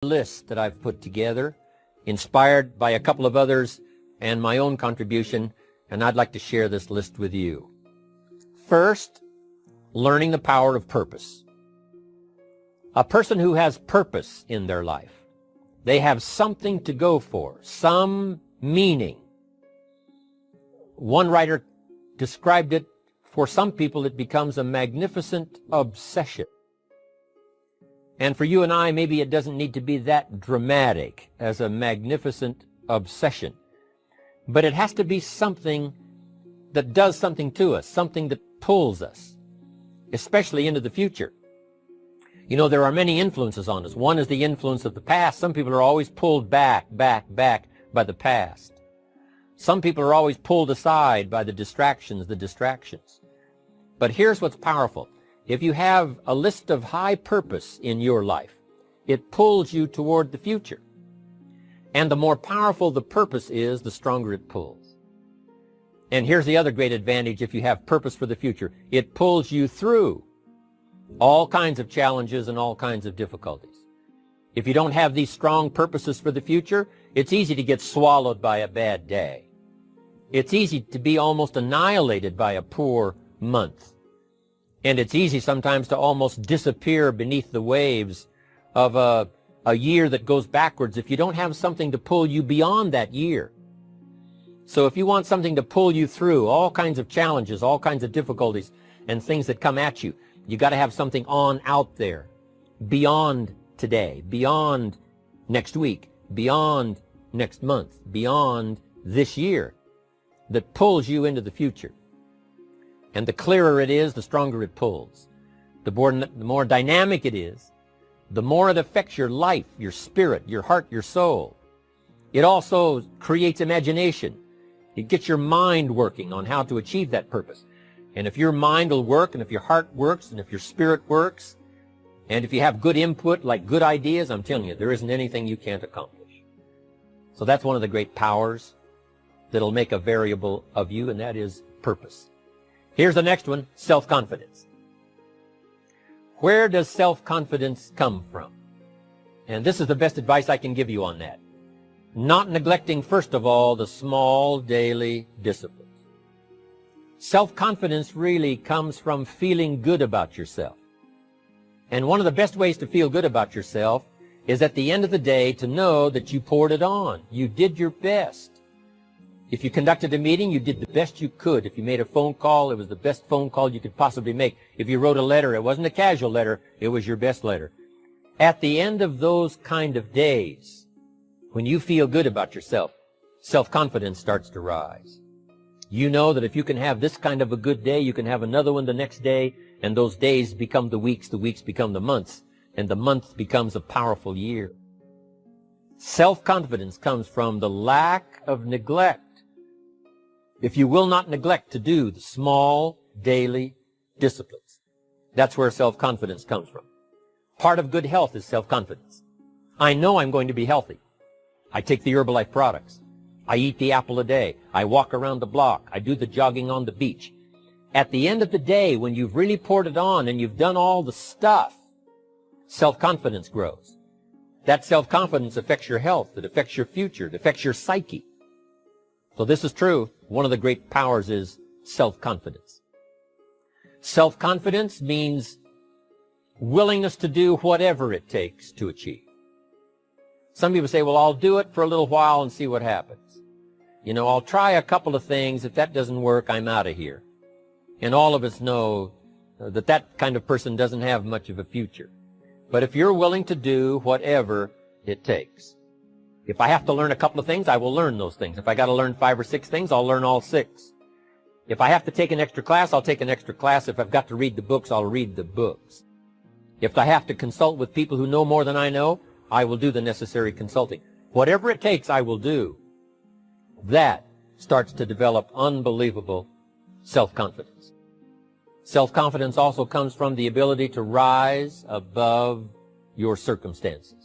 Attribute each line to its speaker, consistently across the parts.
Speaker 1: list that I've put together, inspired by a couple of others and my own contribution, and I'd like to share this list with you. First, learning the power of purpose. A person who has purpose in their life, they have something to go for, some meaning. One writer described it, for some people it becomes a magnificent obsession. And for you and I, maybe it doesn't need to be that dramatic as a magnificent obsession. But it has to be something that does something to us, something that pulls us, especially into the future. You know, there are many influences on us. One is the influence of the past. Some people are always pulled back by the past. Some people are always pulled aside by the distractions. But here's what's powerful. If you have a list of high purpose in your life, it pulls you toward the future. And the more powerful the purpose is, the stronger it pulls. And here's the other great advantage if you have purpose for the future. It pulls you through all kinds of challenges and all kinds of difficulties. If you don't have these strong purposes for the future, it's easy to get swallowed by a bad day. It's easy to be almost annihilated by a poor month. And it's easy sometimes to almost disappear beneath the waves of a year that goes backwards if you don't have something to pull you beyond that year. So if you want something to pull you through all kinds of challenges, all kinds of difficulties and things that come at you, you got to have something on out there, beyond today, beyond next week, beyond next month, beyond this year, that pulls you into the future. And the clearer it is, the stronger it pulls. The more dynamic it is, the more it affects your life, your spirit, your heart, your soul. It also creates imagination. It gets your mind working on how to achieve that purpose. And if your mind will work, and if your heart works, and if your spirit works, and if you have good input, like good ideas, I'm telling you, there isn't anything you can't accomplish. So that's one of the great powers that'll make a variable of you, and that is purpose. Here's the next one, self-confidence. Where does self-confidence come from? And this is the best advice I can give you on that. Not neglecting, first of all, the small daily disciplines. Self-confidence really comes from feeling good about yourself. And one of the best ways to feel good about yourself is at the end of the day to know that you poured it on. You did your best. If you conducted a meeting, you did the best you could. If you made a phone call, it was the best phone call you could possibly make. If you wrote a letter, it wasn't a casual letter, it was your best letter. At the end of those kind of days, when you feel good about yourself, self-confidence starts to rise. You know that if you can have this kind of a good day, you can have another one the next day, and those days become the weeks become the months, and the month becomes a powerful year. Self-confidence comes from the lack of neglect. If you will not neglect to do the small daily disciplines, that's where self-confidence comes from. Part of good health is self-confidence. I know I'm going to be healthy. I take the Herbalife products. I eat the apple a day. I walk around the block. I do the jogging on the beach. At the end of the day, when you've really poured it on and you've done all the stuff, self-confidence grows. That self-confidence affects your health. It affects your future. It affects your psyche. So this is true. One of the great powers is self-confidence. Self-confidence means willingness to do whatever it takes to achieve. Some people say, well, I'll do it for a little while and see what happens. You know, I'll try a couple of things. If that doesn't work, I'm out of here. And all of us know that that kind of person doesn't have much of a future. But if you're willing to do whatever it takes, if I have to learn a couple of things, I will learn those things. If I got to learn 5 or 6 things, I'll learn all 6. If I have to take an extra class, I'll take an extra class. If I've got to read the books, I'll read the books. If I have to consult with people who know more than I know, I will do the necessary consulting. Whatever it takes, I will do. That starts to develop unbelievable self-confidence. Self-confidence also comes from the ability to rise above your circumstances.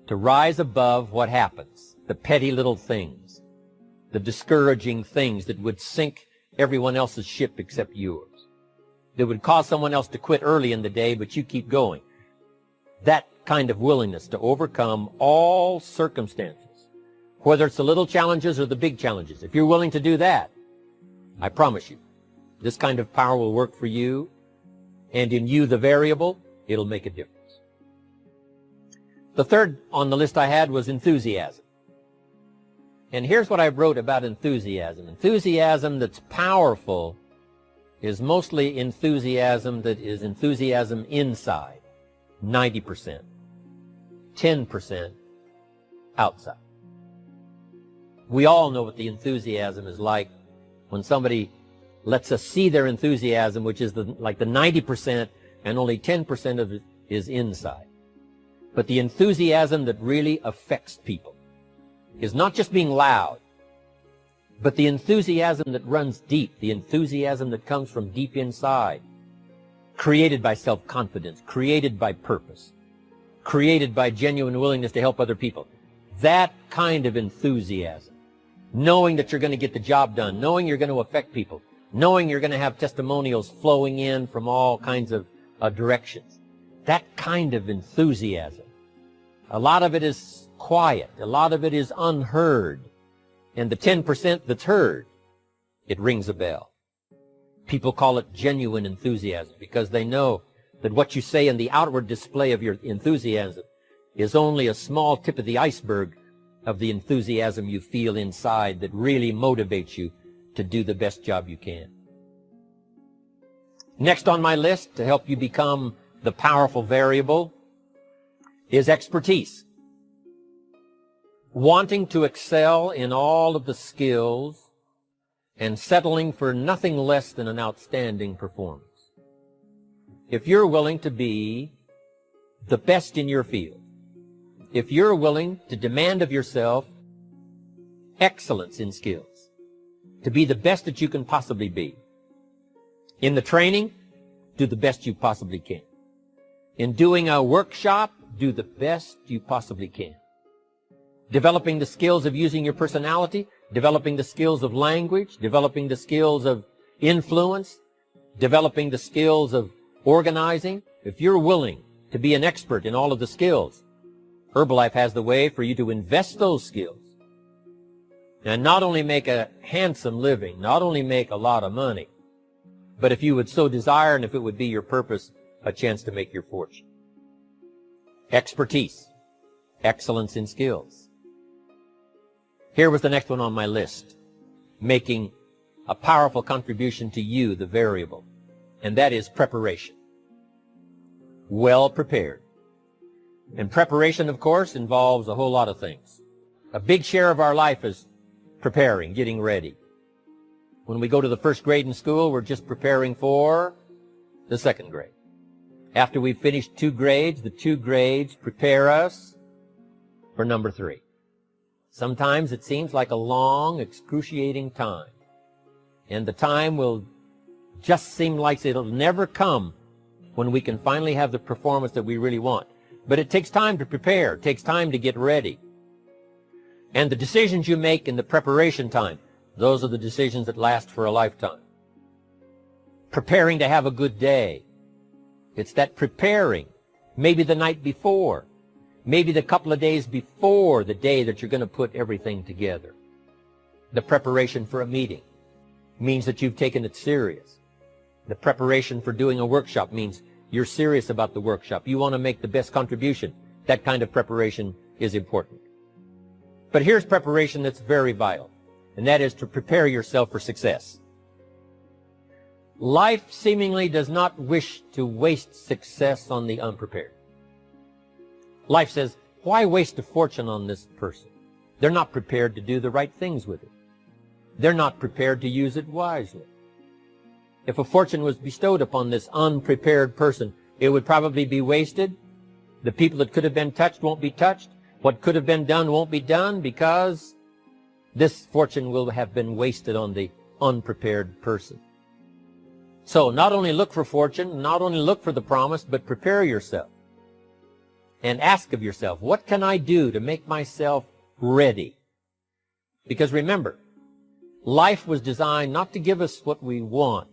Speaker 1: To rise above what happens, the petty little things, the discouraging things that would sink everyone else's ship except yours, that would cause someone else to quit early in the day, but you keep going. That kind of willingness to overcome all circumstances, whether it's the little challenges or the big challenges. If you're willing to do that, I promise you, this kind of power will work for you, and in you, the variable, it'll make a difference. The third on the list I had was enthusiasm. And here's what I wrote about enthusiasm. Enthusiasm that's powerful is mostly enthusiasm that is enthusiasm inside, 90%, 10% outside. We all know what the enthusiasm is like when somebody lets us see their enthusiasm, which is like the 90%, and only 10% of it is inside. But the enthusiasm that really affects people is not just being loud, but the enthusiasm that runs deep, the enthusiasm that comes from deep inside, created by self-confidence, created by purpose, created by genuine willingness to help other people. That kind of enthusiasm, knowing that you're going to get the job done, knowing you're going to affect people, knowing you're going to have testimonials flowing in from all kinds of directions. That kind of enthusiasm. A lot of it is quiet. A lot of it is unheard. And the 10% that's heard, it rings a bell. People call it genuine enthusiasm because they know that what you say in the outward display of your enthusiasm is only a small tip of the iceberg of the enthusiasm you feel inside that really motivates you to do the best job you can. Next on my list to help you become the powerful variable is expertise. Wanting to excel in all of the skills and settling for nothing less than an outstanding performance. If you're willing to be the best in your field, if you're willing to demand of yourself excellence in skills, to be the best that you can possibly be. In the training, do the best you possibly can. In doing a workshop, do the best you possibly can. Developing the skills of using your personality, developing the skills of language, developing the skills of influence, developing the skills of organizing. If you're willing to be an expert in all of the skills, Herbalife has the way for you to invest those skills and not only make a handsome living, not only make a lot of money, but if you would so desire and if it would be your purpose, a chance to make your fortune. Expertise, excellence in skills. Here was the next one on my list, making a powerful contribution to you, the variable, and that is preparation. Well prepared. And preparation, of course, involves a whole lot of things. A big share of our life is preparing, getting ready. When we go to the first grade in school, we're just preparing for the second grade. After we've finished 2 grades, the 2 grades prepare us for number 3. Sometimes it seems like a long, excruciating time. And the time will just seem like it'll never come when we can finally have the performance that we really want. But it takes time to prepare. It takes time to get ready. And the decisions you make in the preparation time, those are the decisions that last for a lifetime. Preparing to have a good day. It's that preparing, maybe the night before, maybe the couple of days before the day that you're going to put everything together. The preparation for a meeting means that you've taken it serious. The preparation for doing a workshop means you're serious about the workshop. You want to make the best contribution. That kind of preparation is important. But here's preparation that's very vital, and that is to prepare yourself for success. Life seemingly does not wish to waste success on the unprepared. Life says, why waste a fortune on this person? They're not prepared to do the right things with it. They're not prepared to use it wisely. If a fortune was bestowed upon this unprepared person, it would probably be wasted. The people that could have been touched won't be touched. What could have been done won't be done because this fortune will have been wasted on the unprepared person. So not only look for fortune, not only look for the promise, but prepare yourself. And ask of yourself, what can I do to make myself ready? Because remember, life was designed not to give us what we want,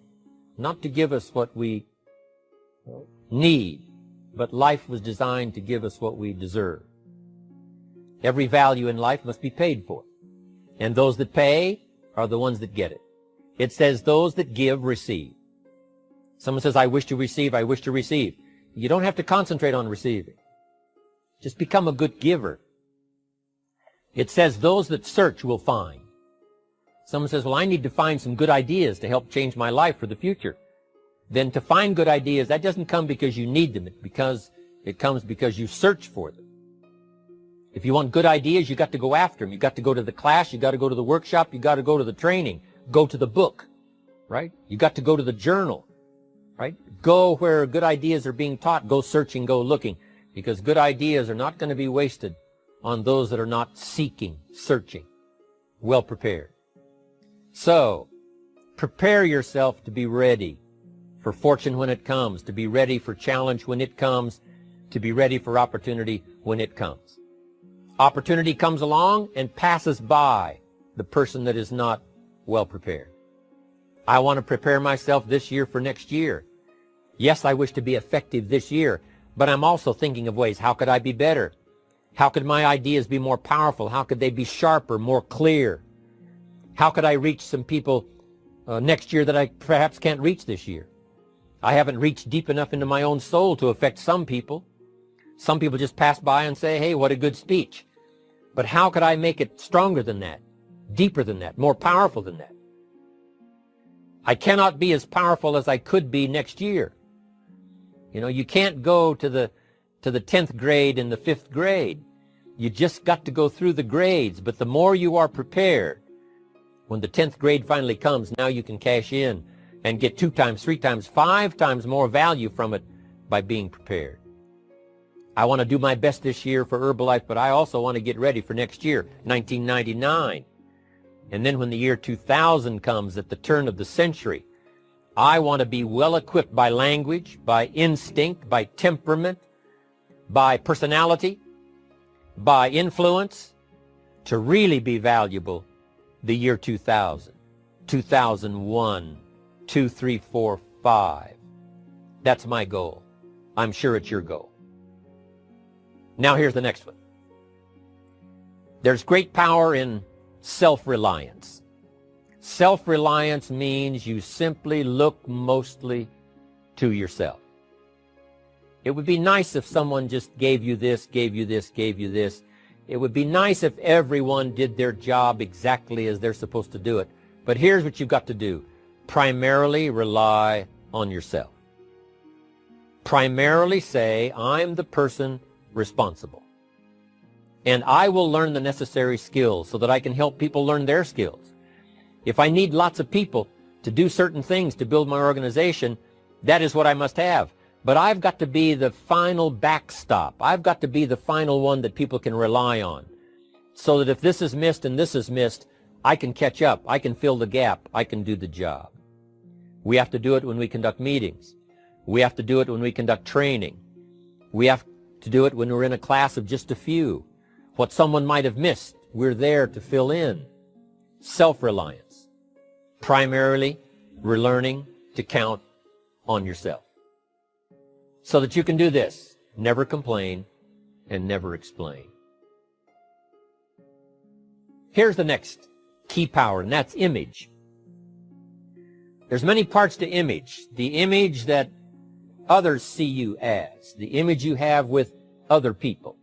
Speaker 1: not to give us what we need, but life was designed to give us what we deserve. Every value in life must be paid for, and those that pay are the ones that get it. It says those that give receive. Someone says, I wish to receive, I wish to receive. You don't have to concentrate on receiving. Just become a good giver. It says those that search will find. Someone says, well, I need to find some good ideas to help change my life for the future. Then to find good ideas, that doesn't come because you need them. It comes because you search for them. If you want good ideas, you got to go after them. You got to go to the class. You got to go to the workshop. You got to go to the training. Go to the book, right? You got to go to the journal, right? Go where good ideas are being taught. Go searching, go looking, because good ideas are not going to be wasted on those that are not seeking, searching, well prepared. So, prepare yourself to be ready for fortune when it comes, to be ready for challenge when it comes, to be ready for opportunity when it comes. Opportunity comes along and passes by the person that is not well prepared. I want to prepare myself this year for next year. Yes, I wish to be effective this year, but I'm also thinking of ways, how could I be better? How could my ideas be more powerful? How could they be sharper, more clear? How could I reach some people next year that I perhaps can't reach this year? I haven't reached deep enough into my own soul to affect some people. Some people just pass by and say, hey, what a good speech. But how could I make it stronger than that, deeper than that, more powerful than that? I cannot be as powerful as I could be next year. You know, you can't go to the 10th grade in the 5th grade. You just got to go through the grades. But the more you are prepared, when the 10th grade finally comes, now you can cash in and get 2 times, 3 times, 5 times more value from it by being prepared. I want to do my best this year for Herbalife, but I also want to get ready for next year, 1999. And then when the year 2000 comes, at the turn of the century, I want to be well equipped by language, by instinct, by temperament, by personality, by influence, to really be valuable the year 2000, 2001, 2, 3, 4, 5. That's my goal. I'm sure it's your goal. Now here's the next one. There's great power in self-reliance. Self-reliance means you simply look mostly to yourself. It would be nice if someone just gave you this, gave you this, gave you this. It would be nice if everyone did their job exactly as they're supposed to do it. But here's what you've got to do. Primarily rely on yourself. Primarily say, I'm the person responsible. And I will learn the necessary skills so that I can help people learn their skills. If I need lots of people to do certain things to build my organization, that is what I must have. But I've got to be the final backstop. I've got to be the final one that people can rely on. So that if this is missed and this is missed, I can catch up. I can fill the gap. I can do the job. We have to do it when we conduct meetings. We have to do it when we conduct training. We have to do it when we're in a class of just a few. What someone might have missed, we're there to fill in. Self-reliance. Primarily, we're learning to count on yourself. So that you can do this. Never complain and never explain. Here's the next key power, and that's image. There's many parts to image. The image that others see you as. The image you have with other people.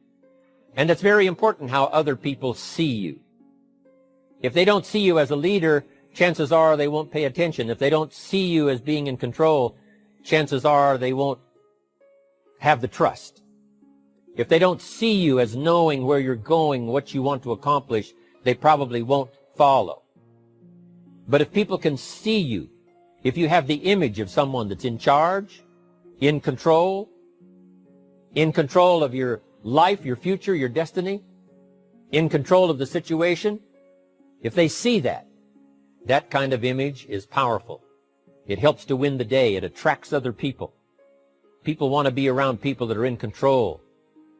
Speaker 1: And it's very important how other people see you. If they don't see you as a leader, chances are they won't pay attention. If they don't see you as being in control, chances are they won't have the trust. If they don't see you as knowing where you're going, what you want to accomplish, they probably won't follow. But if people can see you, if you have the image of someone that's in charge, in control of your life, your future, your destiny, in control of the situation, if they see that, that kind of image is powerful. It helps to win the day. It attracts other people. People want to be around people that are in control,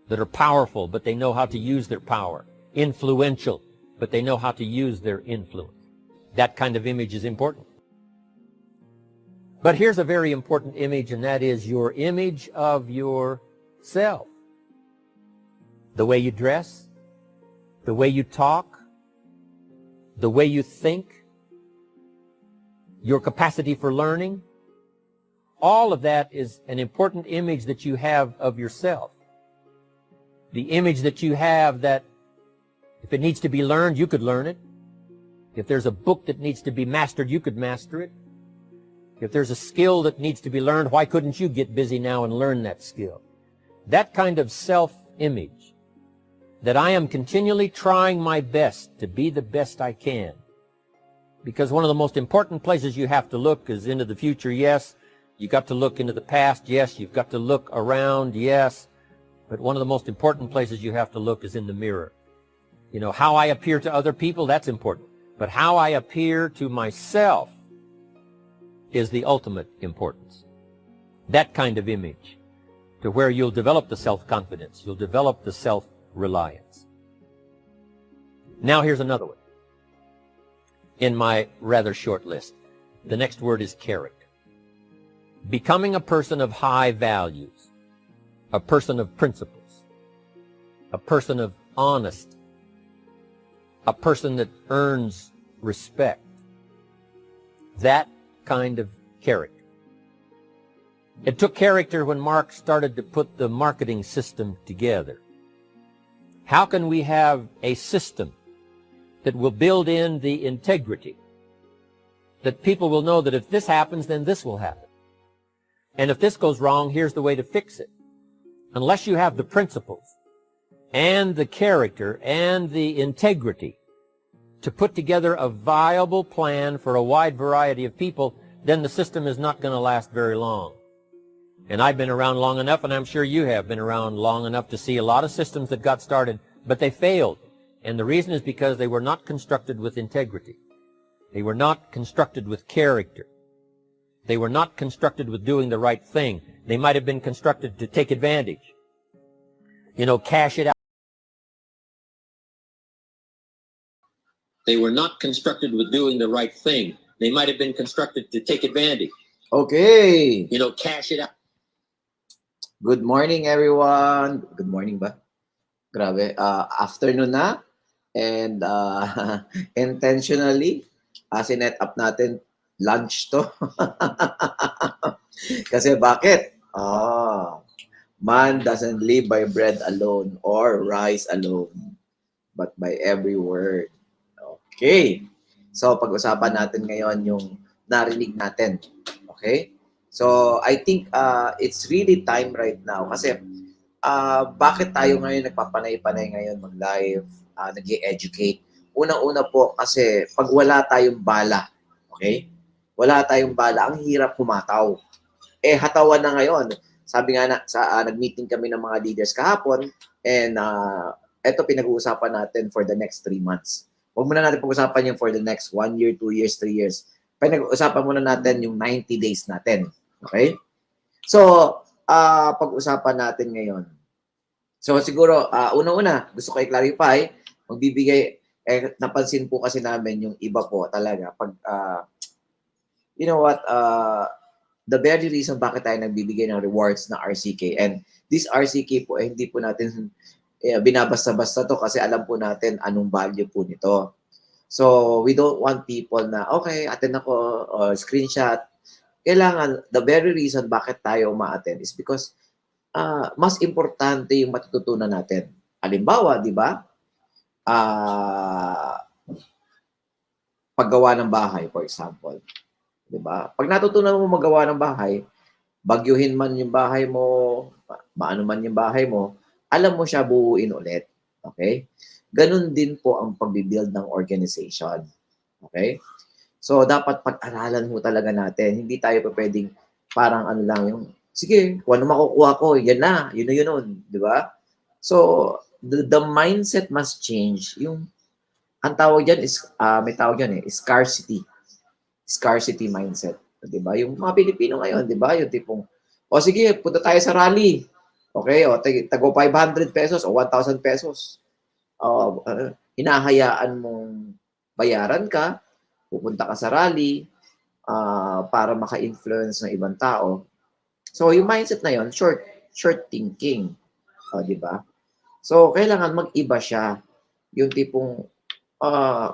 Speaker 1: that are powerful, but they know how to use their power. Influential, but they know how to use their influence. That kind of image is important. But here's a very important image, and that is your image of yourself. self. The way you dress, the way you talk, the way you think, your capacity for learning, all of that is an important image that you have of yourself. The image that you have that if it needs to be learned, you could learn it. If there's a book that needs to be mastered, you could master it. If there's a skill that needs to be learned, why couldn't you get busy now and learn that skill? That kind of self-image, that I am continually trying my best to be the best I can. Because one of the most important places you have to look is into the future, yes. You got to look into the past, yes. You've got to look around, yes. But one of the most important places you have to look is in the mirror. You know, how I appear to other people, that's important. But how I appear to myself is the ultimate importance. That kind of image, to where you'll develop the self-confidence, you'll develop the self-reliance. Now here's another one in my rather short list. The next word is character. Becoming a person of high values, a person of principles, a person of honesty, a person that earns respect. That kind of character. It took character when Mark started to put the marketing system together. How can we have a system that will build in the integrity, that people will know that if this happens, then this will happen. And if this goes wrong, here's the way to fix it. Unless you have the principles and the character and the integrity to put together a viable plan for a wide variety of people, then the system is not going to last very long. And I've been around long enough, and I'm sure you have been around long enough to see a lot of systems that got started, but they failed. And the reason is because they were not constructed with integrity. They were not constructed with character. They were not constructed with doing the right thing. They might have been constructed to take advantage. You know, cash it out. They were not constructed with doing the right thing. They might have been constructed to take advantage.
Speaker 2: Okay.
Speaker 1: You know, cash it out.
Speaker 2: Good morning, everyone. Good morning ba? Grabe. Afternoon na. And intentionally, sinet up natin lunch to. Kasi bakit? Man doesn't live by bread alone or rice alone, but by every word. Okay. So, pag-usapan natin ngayon yung narinig natin. Okay? So, I think it's really time right now kasi bakit tayo ngayon nagpapanay-panay ngayon mag-live, nag-educate? Unang-una po kasi pag wala tayong bala, okay? Wala tayong bala, ang hirap humataw. Hatawan na ngayon. Sabi nga nag-meeting kami ng mga leaders kahapon and eto pinag-uusapan natin for the next 3 months. Huwag muna natin pag-usapan yung for the next 1 year, 2 years, 3 years. Pinag-usapan muna natin yung 90 days natin. Okay? So, pag-usapan natin ngayon. So, siguro, una-una, gusto ko i-clarify, magbibigay, napansin po kasi namin yung iba po talaga. Pag, you know what, the very reason bakit tayo nagbibigay ng rewards na RCK, and this RCK po, hindi po natin binabasta-basta to kasi alam po natin anong value po nito. So, we don't want people na, okay, attend ako, or screenshot. Kailangan, the very reason bakit tayo ma-attend is because mas importante yung matututunan natin. Halimbawa, di ba? Paggawa ng bahay, for example. Di ba? Pag natutunan mo magawa ng bahay, bagyuhin man yung bahay mo, maano man yung bahay mo, alam mo siya buuin ulit. Okay? Ganun din po ang pag-build ng organization. Okay? So, dapat pag-aralan mo talaga natin. Hindi tayo pa pwedeng parang ano lang yung, sige, kung ano makukuha ko, yan na, yun na yun. Di ba? So, the mindset must change. Yung, ang tawag dyan is, may tawag dyan scarcity. Scarcity mindset. Di ba? Yung mga Pilipino ngayon, di ba? Yung tipong, sige, punta tayo sa rally. Okay, tago 500 pesos o 1,000 pesos. Hinahayaan mong bayaran ka, pupunta ka sa rally para maka-influence ng ibang tao. So, yung mindset na yon, short thinking. O, di ba? So, kailangan mag-iba siya. Yung tipong,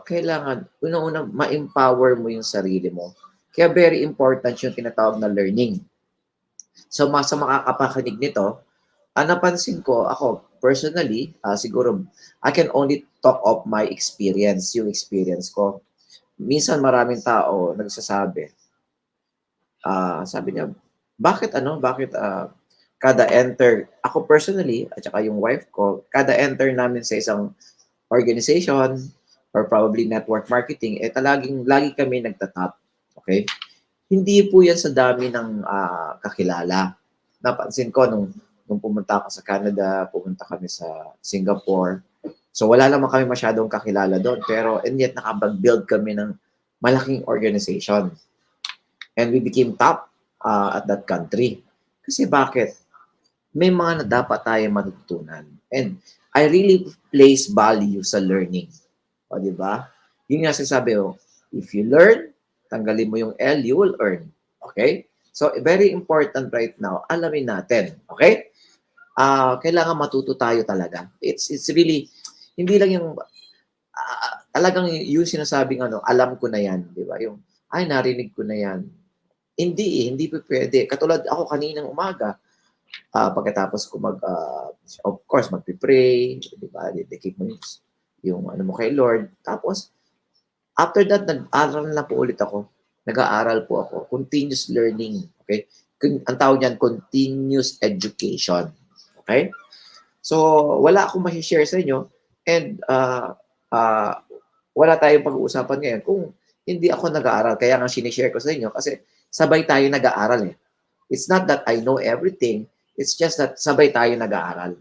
Speaker 2: kailangan unang-una ma-empower mo yung sarili mo. Kaya very important yung tinatawag na learning. So, sa makakapakinig nito, napansin ko, ako, personally, siguro, I can only talk of my experience, yung experience ko. Minsan maraming tao nagsasabi, sabi niya, bakit kada enter, ako personally, at saka yung wife ko, kada enter namin sa isang organization or probably network marketing, lagi kami nagtatap. Okay? Hindi po yan sa dami ng kakilala. Napansin ko nung pumunta ako sa Canada, pumunta kami sa Singapore. So wala naman kami masyadong kakilala doon, pero and yet nakapag-build kami ng malaking organization. And we became top at that country. Kasi bakit? May mga na dapat tayo matutunan. And I really place value sa learning. O, di ba? Yun nga sinasabi ko, if you learn, tanggalin mo yung L, you will earn. Okay? So, very important right now, alamin natin. Okay? Kailangan matuto tayo talaga. It's really, hindi lang yung, talagang yung sinasabing alam ko na yan. Di ba? Yung, ay, narinig ko na yan. Hindi po pwede. Katulad ako kaninang umaga, pagkatapos ko of course, magpipray, di ba? Dedicate mo yung ano mo kay Lord. Tapos, after that, nag-aral na po ulit ako. Nag-aaral po ako. Continuous learning. Okay? Ang tawag niyan, continuous education. Okay? So, wala akong ma-share sa inyo. And, wala tayong pag-uusapan ngayon kung hindi ako nag-aaral. Kaya nga sinishare ko sa inyo kasi sabay tayo nag-aaral eh. It's not that I know everything. It's just that sabay tayo nag-aaral.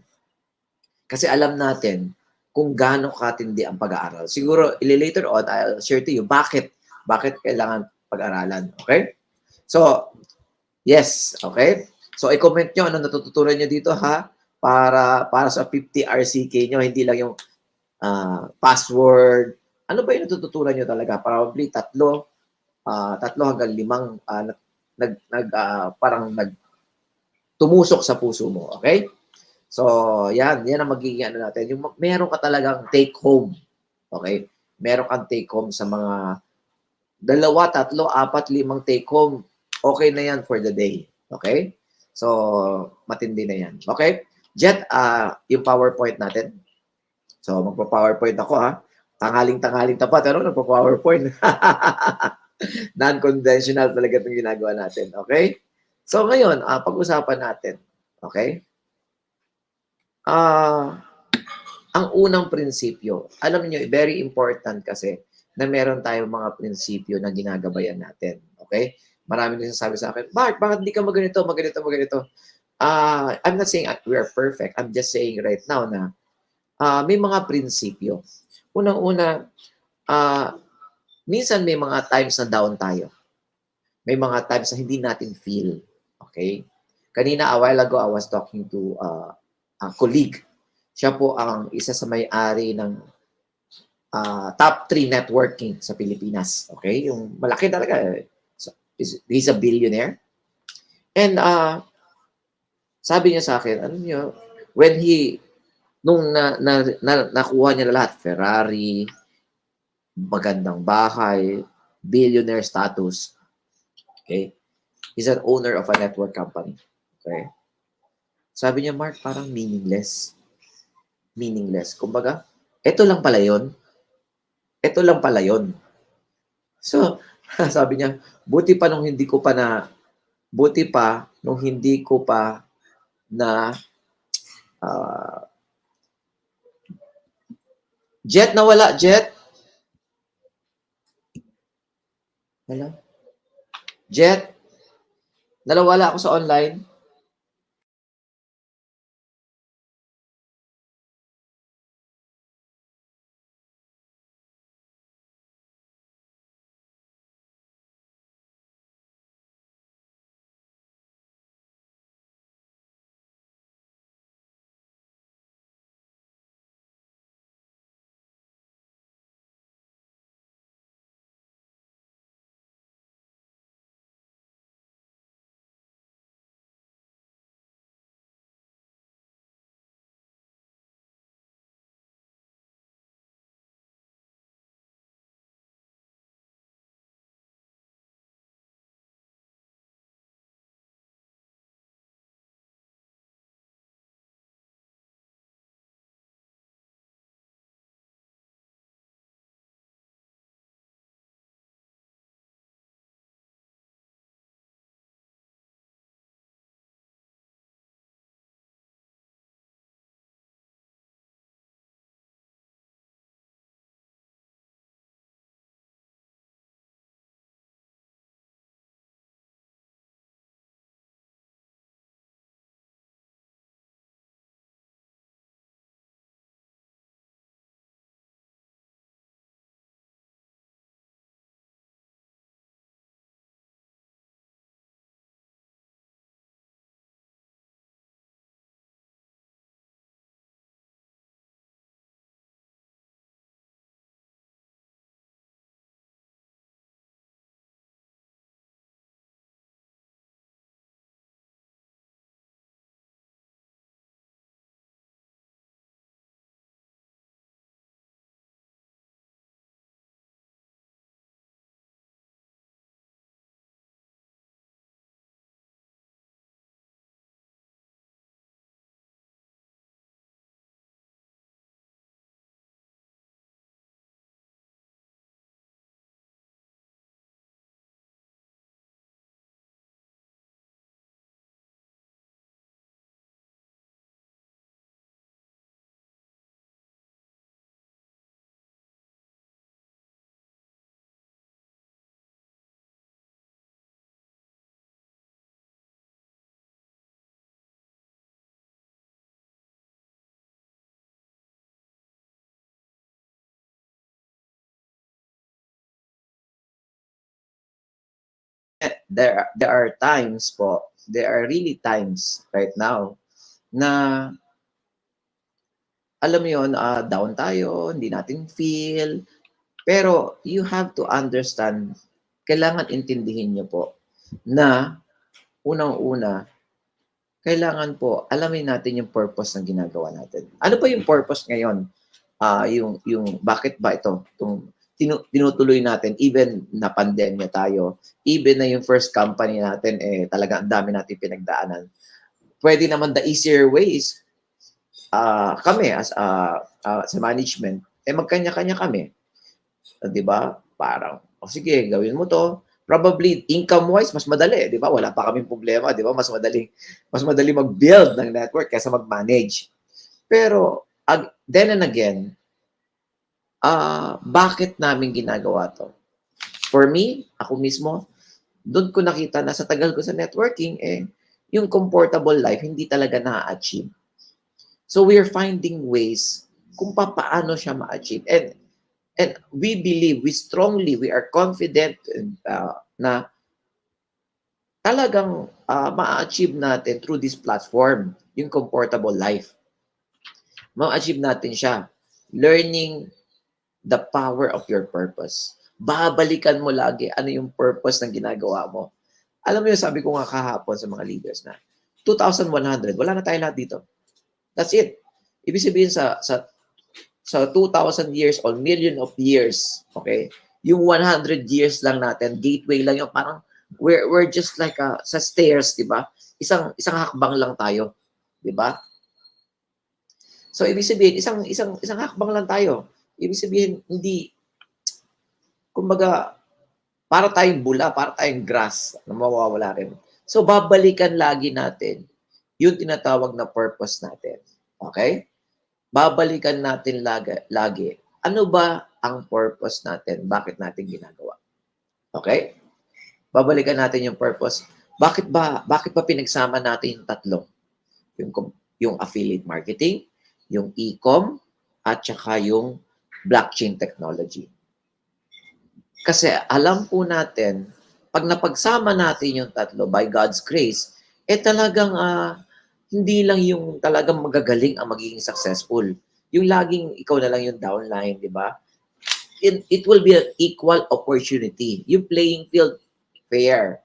Speaker 2: Kasi alam natin kung gaano katindi ang pag-aaral. Siguro, later on, I'll share to you bakit kailangan pag-aralan. Okay? So, yes. Okay? So, i-comment nyo ano natututunan nyo dito ha para sa 50 RCK nyo, hindi lang yung password. Ano ba yung natututunan nyo talaga? Probably tatlo hanggang limang parang tumusok sa puso mo. Okay? So, yan ang magiging ano natin. Yung meron ka talagang take home. Okay? Meron kang take home sa mga 2, 3, 4, 5 take home. Okay na yan for the day. Okay? So, matindi na yan. Okay? Jet, yung PowerPoint natin. So, magpa-PowerPoint ako ha. Tanghaling tapat. Ano? Nagpa-PowerPoint. Non-conventional talaga itong ginagawa natin. Okay? So, ngayon, pag-usapan natin. Okay? Ang unang prinsipyo, alam niyo, very important kasi na meron tayong mga prinsipyo na ginagabayan natin. Okay? Maraming nagsasabi sa akin, Mark, bakit di ka maganito? I'm not saying we are perfect. I'm just saying right now na may mga prinsipyo. Unang-una, minsan may mga times na down tayo. May mga times na hindi natin feel. Okay? Kanina, a while ago, I was talking to a colleague. Siya po ang isa sa may-ari ng top 3 networking sa Pilipinas. Okay? Yung malaki talaga. So, he's a billionaire. And sabi niya sa akin, ano niyo, nung nakuha niya lahat, Ferrari, magandang bahay, billionaire status. Okay? He's an owner of a network company. Okay? Sabi niya, Mark, parang meaningless. Meaningless. Kumbaga, ito lang pala yun. Ito lang pala yun. So, sabi niya, buti pa nung hindi ko pa na Jet, nawala, Jet? Wala? Jet? Nawala ako sa online? there are times po, there are really times right now na alam mo yun, down tayo, hindi natin feel. Pero you have to understand, kailangan intindihin nyo po na unang-una, kailangan po alamin natin yung purpose ng ginagawa natin. Ano ba yung purpose ngayon? Yung bakit ba itong tinutuloy natin even na pandemya tayo, even na yung first company natin talaga ang dami natin pinagdaanan. Pwede naman the easier ways, kami as sa management, magkanya-kanya kami. 'Di ba? Parang, sige, gawin mo 'to. Probably income-wise mas madali, 'di ba? Wala pa kaming problema, 'di ba? Mas madali mag-build ng network kaysa mag-manage. Pero then and again, bakit namin ginagawa 'to? For me, ako mismo, doon ko nakita na sa tagal ko sa networking, yung comfortable life hindi talaga na-achieve. So we are finding ways kung paano siya ma-achieve. And we believe, we are confident na talagang ma-achieve natin through this platform, yung comfortable life. Ma-achieve natin siya. Learning the power of your purpose. Babalikan mo lagi ano yung purpose ng ginagawa mo. Alam mo yung sabi ko nga kahapon sa mga leaders na 2,100, wala na tayo lahat dito. That's it. Ibig sabihin sa 2,000 years or million of years, okay? Yung 100 years lang natin, gateway lang yung parang we're just like sa stairs, 'di ba? Isang hakbang lang tayo, 'di ba? So ibig sabihin isang hakbang lang tayo. Ibig sabihin hindi kumbaga para tayong bula, para tayong grass na mawawala rin. So babalikan lagi natin yung tinatawag na purpose natin. Okay? Babalikan natin lagi. Ano ba ang purpose natin? Bakit natin ginagawa? Okay? Babalikan natin yung purpose. Bakit ba pinagsama natin yung tatlo? Yung affiliate marketing, yung e-com, at saka yung blockchain technology. Kasi alam po natin, pag napagsama natin yung tatlo by God's grace, talagang hindi lang yung talagang magagaling ang magiging successful. Yung laging ikaw na lang yung downline, di ba? It will be an equal opportunity. Yung playing field, fair.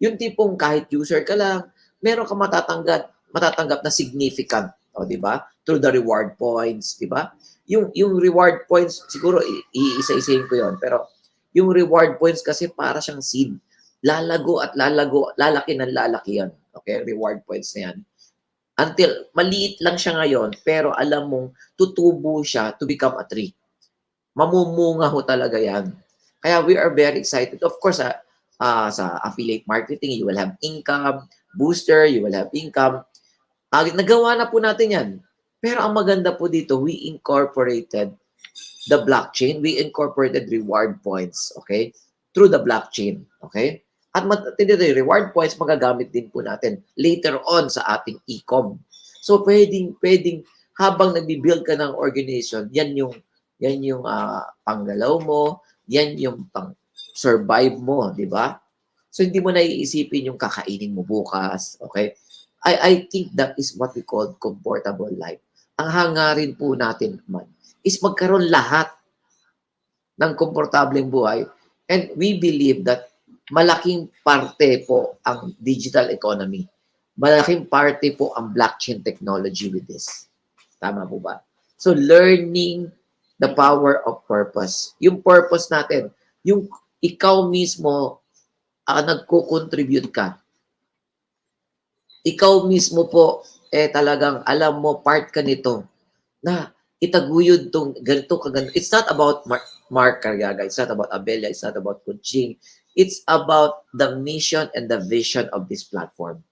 Speaker 2: Yung tipong kahit user ka lang, meron ka matatanggap na significant, di ba? Through the reward points, di ba? Yung reward points, siguro iisa-isahin ko yon, pero yung reward points kasi para siyang seed. Lalago at lalago, lalaki ng lalaki yan. Okay, reward points na yan. Until, maliit lang siya ngayon, pero alam mong tutubo siya to become a tree. Mamumunga ho talaga yan. Kaya we are very excited. Of course, sa affiliate marketing, you will have income, booster, you will have income. Nagawa na po natin yan. Pero ang maganda po dito, we incorporated the blockchain, we incorporated reward points, okay? Through the blockchain, okay? At dito yung reward points magagamit din po natin later on sa ating e-com. So pwedeng habang nagbi-build ka ng organization, yan yung panggalaw mo, yan yung pang-survive mo, di ba? So hindi mo naiisipin yung kakainin mo bukas, okay? I think that is what we call comfortable life. Ang hangarin po natin man is magkaroon lahat ng komportableng buhay. And we believe that malaking parte po ang digital economy. Malaking parte po ang blockchain technology with this. Tama po ba? So learning the power of purpose. Yung purpose natin, yung ikaw mismo nagko-contribute ka. Ikaw mismo po talagang alam mo part ka nito na itaguyod tong ganito kaganda. It's not about Mark Carriaga. It's not about Abelia. It's not about Kuching. It's about the mission and the vision of this platform.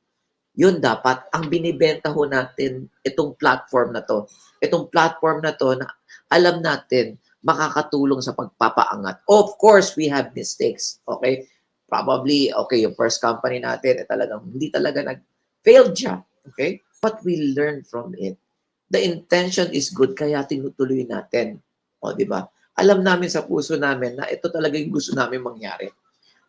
Speaker 2: Yun dapat, ang binibenta ho natin, itong platform na to. Itong platform na to na alam natin makakatulong sa pagpapaangat. Of course, we have mistakes. Okay? Probably, okay, yung first company natin, talagang, hindi talaga nag-failed siya. Okay? But we learn from it. The intention is good, kaya tinutuloy natin. O, di ba? Alam namin sa puso namin na ito talaga yung gusto namin mangyari.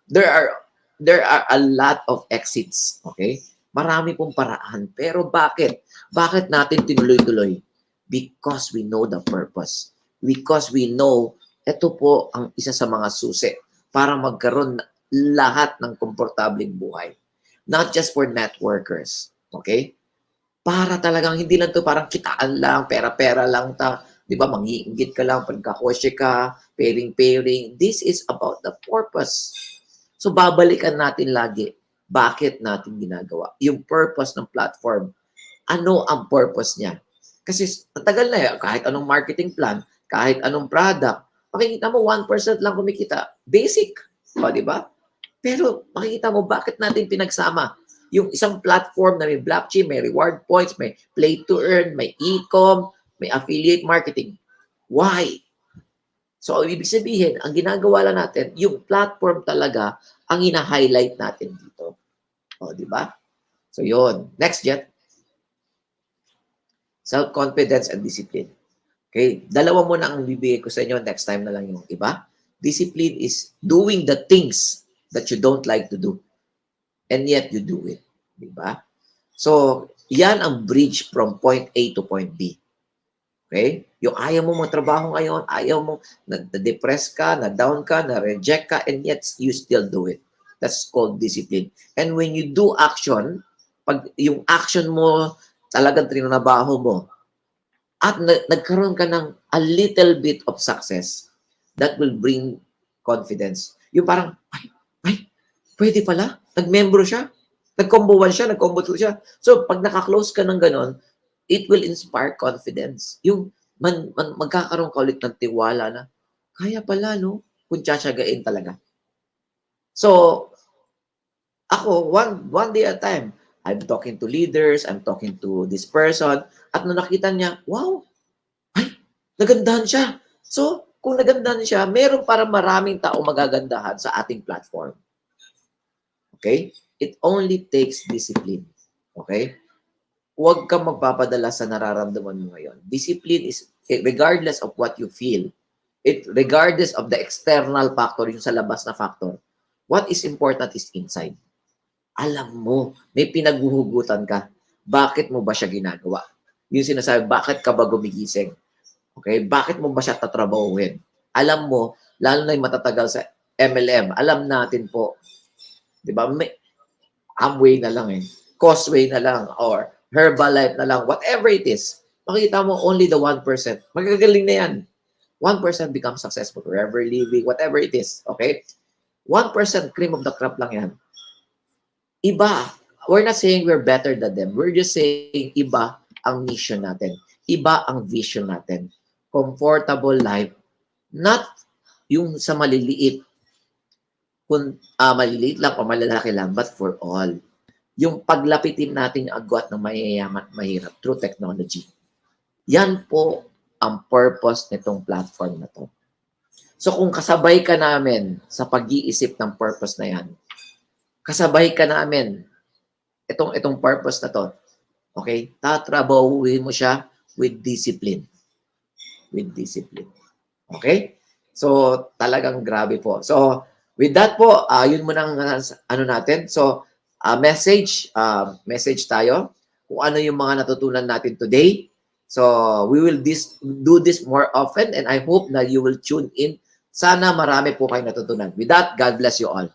Speaker 2: There are there are a lot of exits. Okay? Marami pong paraan. Pero bakit? Bakit natin tinuloy-tuloy? Because we know the purpose. Because we know, ito po ang isa sa mga susi para magkaroon lahat ng komportableng buhay. Not just for networkers. Okay? Para talagang hindi lang to parang kitaan lang, pera-pera lang ta, 'di ba? Mangiinggit ka lang pagkakosye ka, pairing-pairing. This is about the purpose. So babalikan natin lagi bakit natin ginagawa. Yung purpose ng platform. Ano ang purpose niya? Kasi ang tagal na kahit anong marketing plan, kahit anong product, makikita mo 1% lang kumikita. Basic, o, 'di ba? Pero makikita mo bakit natin pinagsama yung isang platform na may blockchain, may reward points, may play to earn, may e-com, may affiliate marketing. Why? So, ibig sabihin, ang ginagawa lang natin, yung platform talaga ang ina-highlight natin dito. O, di ba? So, yun. Next, Jet. Self-confidence and discipline. Okay? Dalawa muna ang bibigay ko sa inyo. Next time na lang yung iba. Discipline is doing the things that you don't like to do. And yet you do it. Diba? So, yan ang bridge from point A to point B. Okay? Yung ayaw mo magtrabaho ngayon, ayaw mo, na-depress ka, na-down ka, na-reject ka, and yet you still do it. That's called discipline. And when you do action, pag yung action mo, talagang trinabaho mo, at nagkaroon ka ng a little bit of success, that will bring confidence. Yung parang, ay, pwede pala. Nag-membro siya. Nag-combo 1 siya, nag-combo 2 siya. So, pag naka-close ka ng ganon, it will inspire confidence. Yung magkakaroon ka ulit ng tiwala na, kaya pala, no? Kung tsatsagain talaga. So, ako, one day at a time, I'm talking to leaders, I'm talking to this person, at nung nakita niya, wow, ay, nagandahan siya. So, kung nagandahan siya, meron para maraming tao magagandahan sa ating platform. Okay? It only takes discipline. Okay? Huwag kang magpapadala sa nararamdaman mo ngayon. Discipline is, regardless of what you feel, regardless of the external factor, yung sa labas na factor, what is important is inside. Alam mo, may pinaghuhugutan ka. Bakit mo ba siya ginagawa? Yung sinasabi, bakit ka ba gumigising? Okay? Bakit mo ba siya tatrabahuhin? Alam mo, lalo na yung matatagal sa MLM, alam natin po, di ba? May Amway na lang Causeway na lang, or Herbalife na lang, whatever it is. Makita mo, only the 1%. Magagaling na yan. 1% becomes successful, forever living, whatever it is. Okay? 1% cream of the crop lang yan. Iba. We're not saying we're better than them. We're just saying iba ang mission natin. Iba ang vision natin. Comfortable life. Not yung sa maliliit. Kung maliliit lang o malalaki lang, but for all. Yung paglapitin natin yung agwat ng mayayaman at mahirap through technology. Yan po ang purpose nitong platform na to. So kung kasabay ka namin sa pag-iisip ng purpose na yan, kasabay ka namin itong purpose na to, okay? Tatrabahuhin mo siya with discipline. With discipline. Okay? So talagang grabe po. So with that po, yun muna ang ano natin. So message tayo kung ano yung mga natutunan natin today. So we will do this more often, and I hope na you will tune in. Sana marami po kayong natutunan. With that, God bless you all.